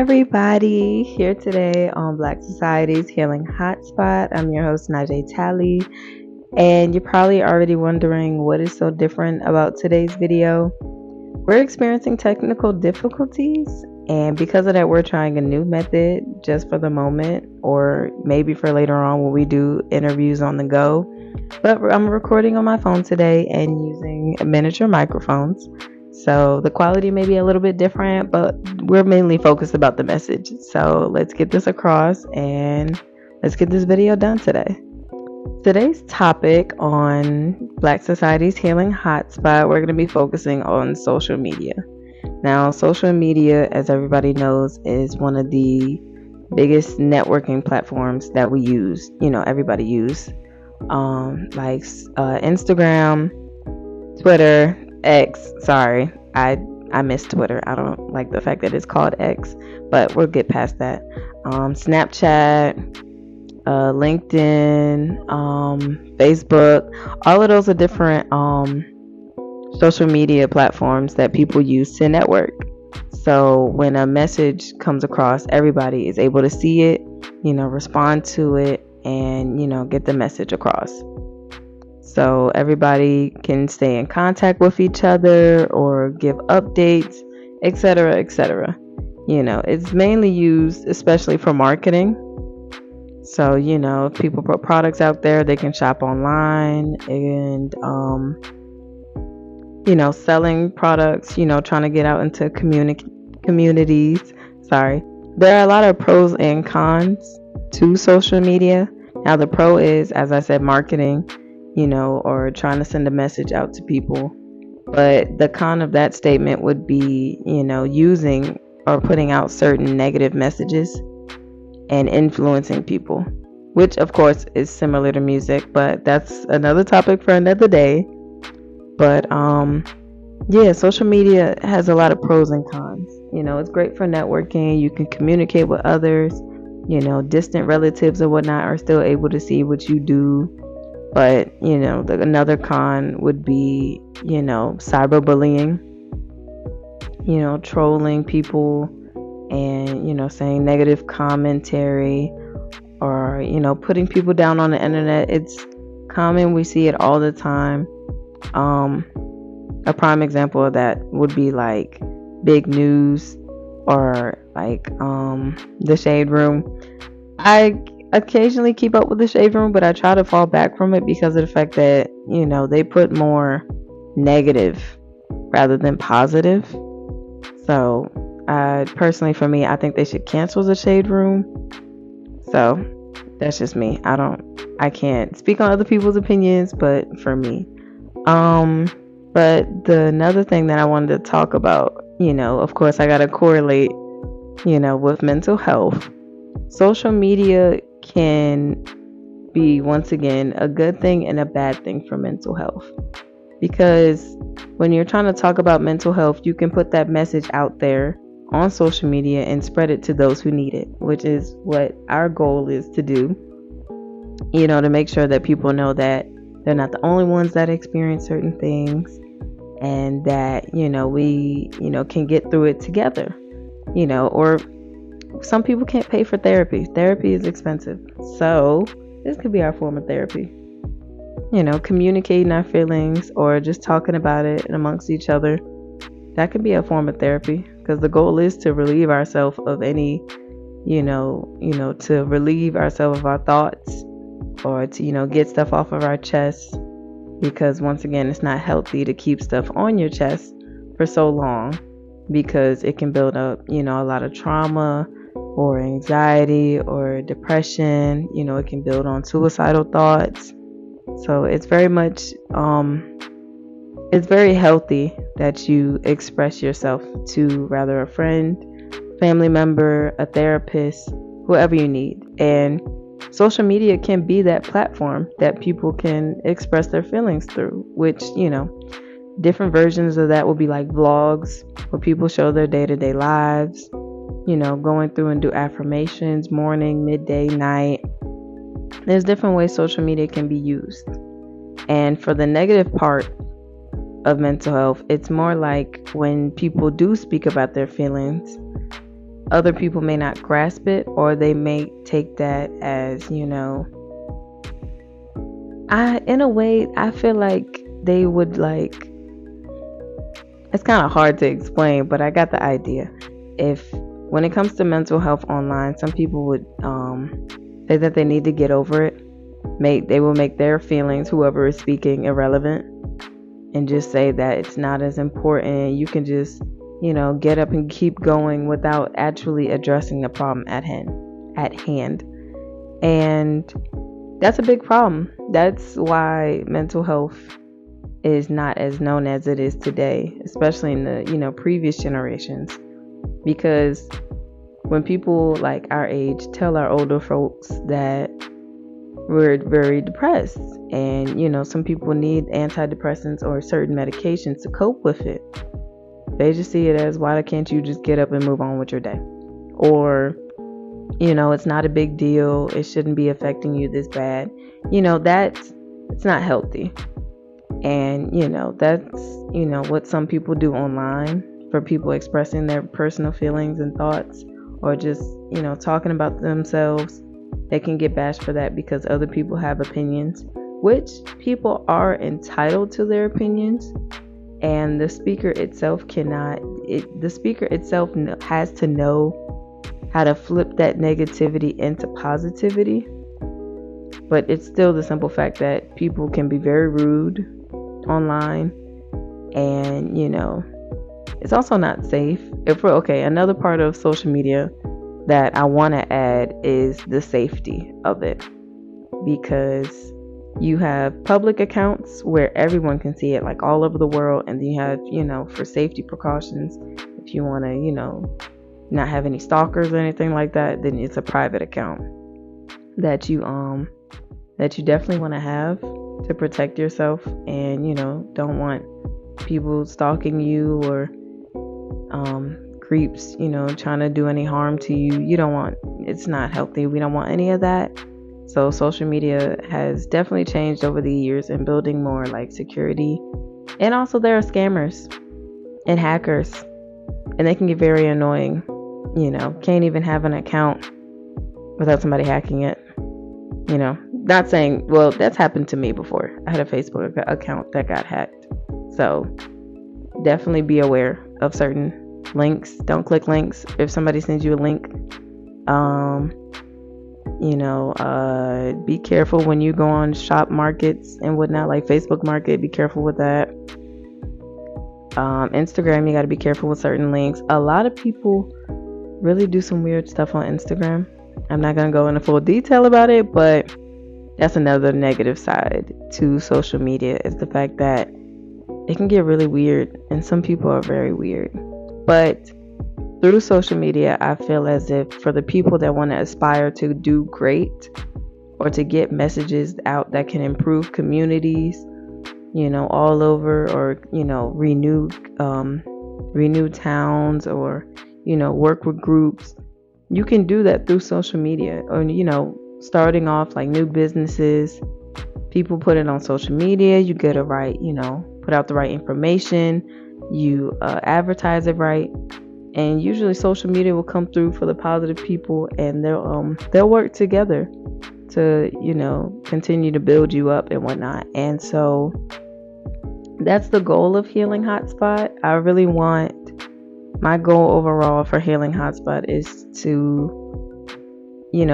everybody, here today on Black Society's Healing Hotspot. I'm your host, Najee Tally, and you're probably already wondering what is so different about today's video. We're experiencing technical difficulties, and because of that, we're trying a new method just for the moment, or maybe for later on when we do interviews on the go. But I'm recording on my phone today and using miniature microphones. So the quality may be a little bit different, but we're mainly focused about the message. So let's get this across and let's get this video done today. Today's topic on Black Society's Healing Hotspot, we're going to be focusing on social media. Now, social media, as everybody knows, is one of the biggest networking platforms that we use. Everybody use like Instagram, Twitter, X. Sorry, I miss Twitter. I don't like the fact that it's called X, but we'll get past that. Snapchat, LinkedIn, Facebook, all of those are different social media platforms that people use to network. So when a message comes across, everybody is able to see it, respond to it, and get the message across. So everybody can stay in contact with each other or give updates, etc., etc. It's mainly used especially for marketing. So, if people put products out there, they can shop online and, selling products, trying to get out into communities. Sorry. There are a lot of pros and cons to social media. Now, the pro is, as I said, marketing, or trying to send a message out to people. But the con of that statement would be, using or putting out certain negative messages and influencing people, which of course is similar to music, but that's another topic for another day. But social media has a lot of pros and cons. It's great for networking. You can communicate with others. Distant relatives or whatnot are still able to see what you do. But, another con would be, cyberbullying, trolling people and, saying negative commentary or, putting people down on the internet. It's common. We see it all the time. A prime example of that would be like Big News or like the Shade Room. I occasionally keep up with the Shade Room, but I try to fall back from it because of the fact that they put more negative rather than positive. So personally, for me, I think they should cancel the Shade Room. So that's just me. I can't speak on other people's opinions, but for me, but another thing that I wanted to talk about, of course I got to correlate, with mental health. Social media can be, once again, a good thing and a bad thing for mental health, because when you're trying to talk about mental health, you can put that message out there on social media and spread it to those who need it, which is what our goal is to do, to make sure that people know that they're not the only ones that experience certain things, and that we can get through it together, or some people can't pay for therapy. Therapy is expensive. So this could be our form of therapy. Communicating our feelings or just talking about it amongst each other. That could be a form of therapy, because the goal is to relieve ourselves of any, to relieve ourselves of our thoughts, or to, get stuff off of our chest. Because once again, it's not healthy to keep stuff on your chest for so long, because it can build up, a lot of trauma or anxiety or depression. It can build on suicidal thoughts. So it's very much, it's very healthy that you express yourself to rather a friend, family member, a therapist, whoever you need. And social media can be that platform that people can express their feelings through, which, different versions of that will be like vlogs where people show their day-to-day lives, going through and do affirmations, morning, midday, night. There's different ways social media can be used. And for the negative part of mental health, it's more like when people do speak about their feelings, other people may not grasp it, or they may take that as, in a way, I feel like they would like, it's kind of hard to explain, but I got the idea. If when it comes to mental health online, some people would say that they need to get over it. They will make their feelings, whoever is speaking, irrelevant, and just say that it's not as important. You can just, get up and keep going without actually addressing the problem at hand. And that's a big problem. That's why mental health is not as known as it is today, especially in the, previous generations. Because when people like our age tell our older folks that we're very depressed, and some people need antidepressants or certain medications to cope with it, they just see it as, why can't you just get up and move on with your day? Or, it's not a big deal, it shouldn't be affecting you this bad. It's not healthy. And that's what some people do online, for people expressing their personal feelings and thoughts, or just talking about themselves. They can get bashed for that because other people have opinions, which people are entitled to their opinions. And the speaker itself has to know how to flip that negativity into positivity. But it's still the simple fact that people can be very rude online, and it's also not safe. Another part of social media that I want to add is the safety of it, because you have public accounts where everyone can see it, like all over the world, and then you have, for safety precautions, if you want to, not have any stalkers or anything like that, then it's a private account that you definitely want to have to protect yourself, and don't want people stalking you, or creeps trying to do any harm to you. It's not healthy. We don't want any of that. So social media has definitely changed over the years in building more like security. And also there are scammers and hackers, and they can get very annoying. Can't even have an account without somebody hacking it. Not saying, well, that's happened to me before. I had a Facebook account that got hacked. So definitely be aware of certain links. Don't click links. If somebody sends you a link, be careful when you go on shop markets and whatnot, like Facebook Market. Be careful with that. Instagram, you got to be careful with certain links. A lot of people really do some weird stuff on Instagram. I'm not going to go into full detail about it, but that's another negative side to social media, is the fact that it can get really weird, and some people are very weird. But through social media, I feel as if for the people that want to aspire to do great, or to get messages out that can improve communities, all over, or, renew towns, or, work with groups, you can do that through social media. Or, starting off like new businesses, people put it on social media, you get it right, put out the right information, you advertise it right, and usually social media will come through for the positive people, and they'll work together to continue to build you up and whatnot. And so that's the goal of Healing Hotspot. I really want, my goal overall for Healing Hotspot is to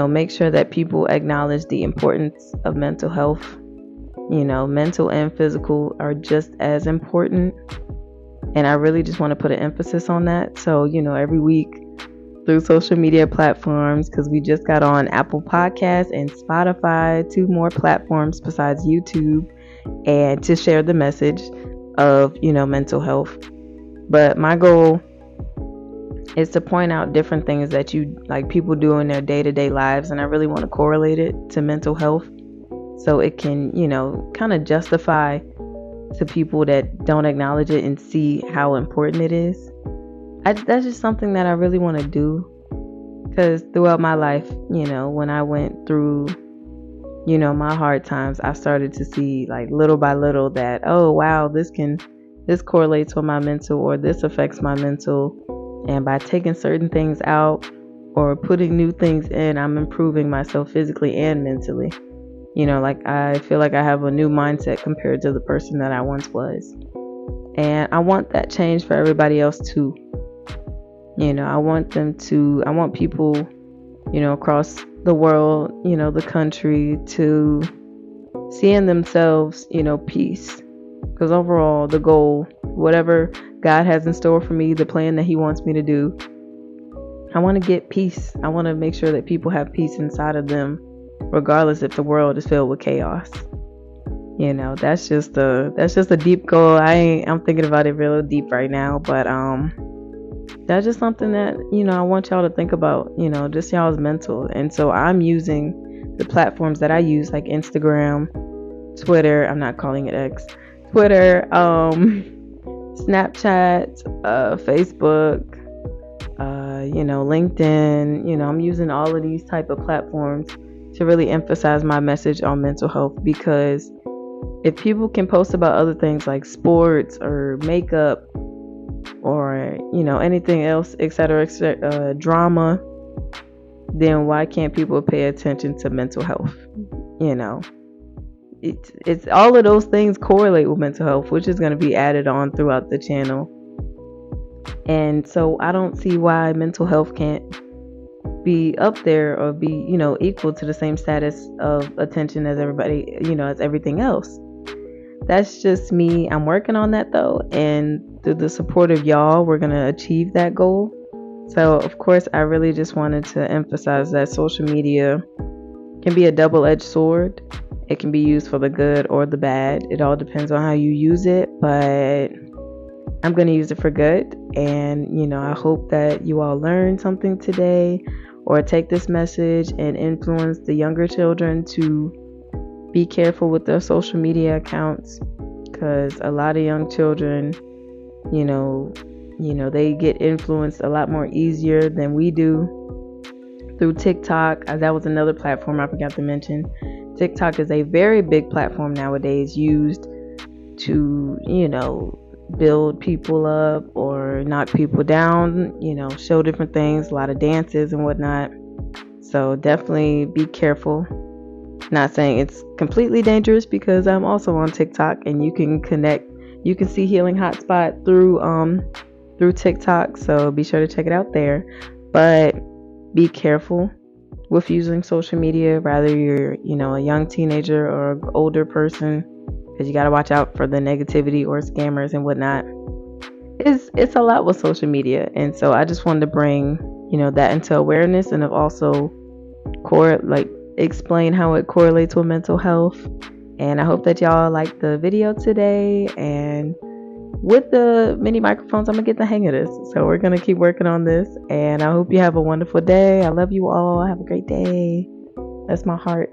make sure that people acknowledge the importance of mental health. Mental and physical are just as important. And I really just want to put an emphasis on that. So, every week through social media platforms, because we just got on Apple Podcasts and Spotify, 2 more platforms besides YouTube, and to share the message of, mental health. But my goal is to point out different things that people do in their day-to-day lives, and I really want to correlate it to mental health, so it can kind of justify to people that don't acknowledge it and see how important it is. That's just something that I really want to do, because throughout my life, when I went through my hard times, I started to see like little by little that, oh wow, this correlates with my mental, or this affects my mental. And by taking certain things out or putting new things in, I'm improving myself physically and mentally. Like I feel like I have a new mindset compared to the person that I once was. And I want that change for everybody else too. I want people, across the world, the country, to see in themselves, peace. Because overall, the goal, whatever God has in store for me, the plan that He wants me to do, I want to get peace. I want to make sure that people have peace inside of them, regardless if the world is filled with chaos. That's just a deep goal. I'm thinking about it real deep right now, but that's just something that I want y'all to think about. Just y'all's mental. And so I'm using the platforms that I use, like Instagram, Twitter. I'm not calling it X. Twitter, Snapchat, Facebook, LinkedIn. I'm using all of these type of platforms to really emphasize my message on mental health, because if people can post about other things like sports or makeup or anything else, etc., drama, then why can't people pay attention to mental health? It's all of those things correlate with mental health, which is going to be added on throughout the channel. And so I don't see why mental health can't be up there or be equal to the same status of attention as everybody, as everything else. That's just me. I'm working on that though, and through the support of y'all, we're going to achieve that goal. So of course, I really just wanted to emphasize that social media can be a double-edged sword. It can be used for the good or the bad. It all depends on how you use it, but I'm going to use it for good. And I hope that you all learned something today, or take this message and influence the younger children to be careful with their social media accounts, because a lot of young children, they get influenced a lot more easier than we do through TikTok. That was another platform I forgot to mention. TikTok is a very big platform nowadays, used to, build people up or knock people down, show different things, a lot of dances and whatnot. So definitely be careful. Not saying it's completely dangerous, because I'm also on TikTok, and you can see Healing Hotspot through TikTok. So be sure to check it out there. But be careful with using social media, whether you're, a young teenager or an older person, because you got to watch out for the negativity or scammers and whatnot. It's a lot with social media. And so I just wanted to bring, that into awareness, and have also explain how it correlates with mental health. And I hope that y'all liked the video today. And with the mini microphones, I'm gonna get the hang of this. So we're gonna keep working on this. And I hope you have a wonderful day. I love you all. Have a great day. That's my heart.